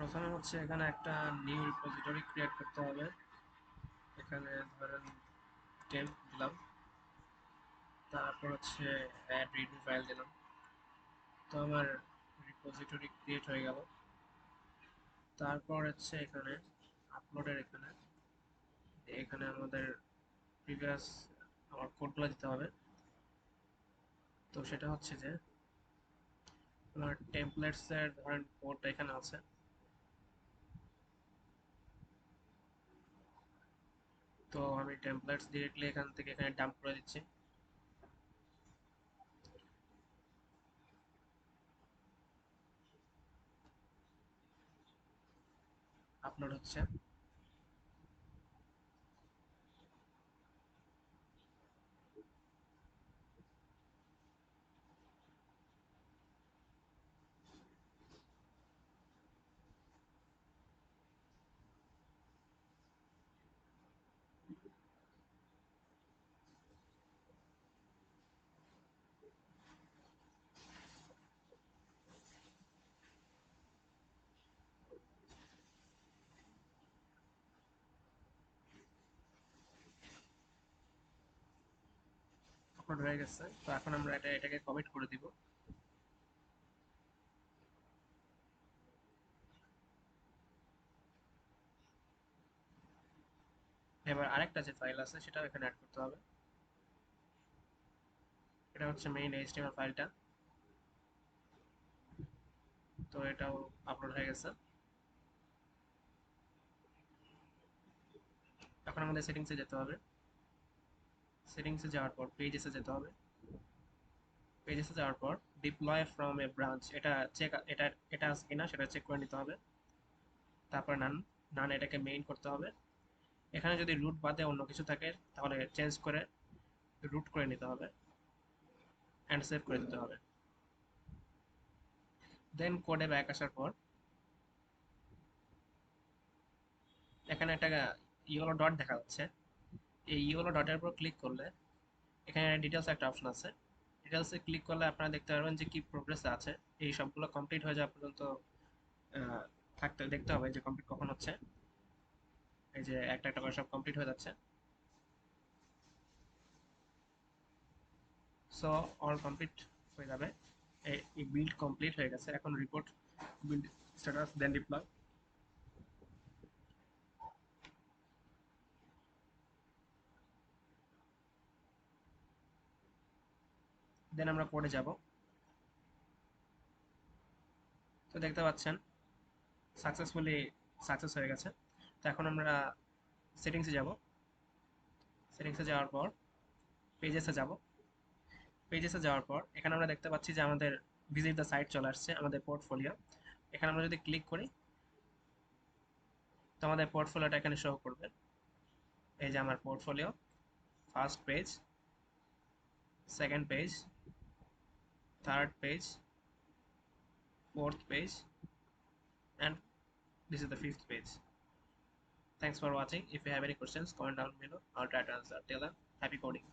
প্রথমে হচ্ছে এখানে একটা নিউ রিপোজিটরি ক্রিয়েট করতে হবে। এখানে ধরেন টেম্প দিলাম, তারপর হচ্ছে অ্যাড রিডমি ফাইল দিলাম। তো আমার রিপোজিটরি ক্রিয়েট হয়ে গেল। তারপর হচ্ছে এখানে আপলোডের এখানে এখানে আমাদের প্রিভিয়াস আমার কোডগুলো দিতে হবে। তো সেটা হচ্ছে যে আমার টেমপ্লেটসের ধরেন কোডটা এখানে আছে। তো আমি টেমপ্লেটস ডিরেক্টলি এখান থেকে এখানে ডাম্প করে দিচ্ছি। আপলোড হচ্ছে। আপলোড হয়ে গেছে। তো এখন আমরা এটাকে কমিট করে দিব। এবার আরেকটা যে ফাইল আছে সেটাও এখানে অ্যাড করতে হবে। এটা হচ্ছে মেইন এইচটিএমএল ফাইলটা। তো এটাও আপলোড হয়ে গেছে। এখন আমাদের সেটিংসে যেতে হবে। সেটিংসে যাওয়ার পর পেজেসে যেতে হবে। পেজেসে যাওয়ার পর ডিপ্লয় ফ্রম এ ব্রাঞ্চ এটা আছে কিনা সেটা চেক করে নিতে হবে। তারপর নান নান এটাকে মেইন করতে হবে। এখানে যদি রুট বাদে অন্য কিছু থাকে তাহলে চেঞ্জ করে রুট করে নিতে হবে অ্যান্ড সেভ করে দিতে হবে। দেন কোডে ব্যাক আসার পর এখানে একটা ইয়েলো ডট দেখা যাচ্ছে। এই ইয়েলো ডটের উপর ক্লিক করলে এখানে ডিটেলস একটা অপশন আছে। ডিটেলসে ক্লিক করলে আপনারা দেখতে পারবেন যে কি প্রোগ্রেস আছে। এই সবগুলো কমপ্লিট হয়ে যাওয়া পর্যন্ত আহ, থাকতে দেখতে হবে যে কমপ্লিট কখন হচ্ছে। এই যে একটা একটা করে সব কমপ্লিট হয়ে যাচ্ছে। সো অল কমপ্লিট হয়ে যাবে। এই বিল্ড কমপ্লিট হয়ে গেছে। এখন রিপোর্ট বিল্ড স্ট্যাটাস দেন ডিপ্লয়। দেন আমরা কোডে যাব। তো দেখতে পাচ্ছেন সাকসেসফুলি সাকসেস হয়ে গেছে। তো এখন আমরা সেটিংসে যাব। সেটিংসে যাওয়ার পর পেজেসে যাব। পেজেসে যাওয়ার পর এখানে আমরা দেখতে পাচ্ছি যে আমাদের ভিজিট দ্য সাইট চলে আসছে, আমাদের পোর্টফোলিও। এখানে আমরা যদি ক্লিক করি তো আমাদের পোর্টফোলিওটা এখানে শো করবে। এই যে আমার portfolio, first page, second page, third page, fourth page, and this is the fifth page. Thanks for watching. If you have any questions, comment down below. I'll try to answer. Till then, happy coding.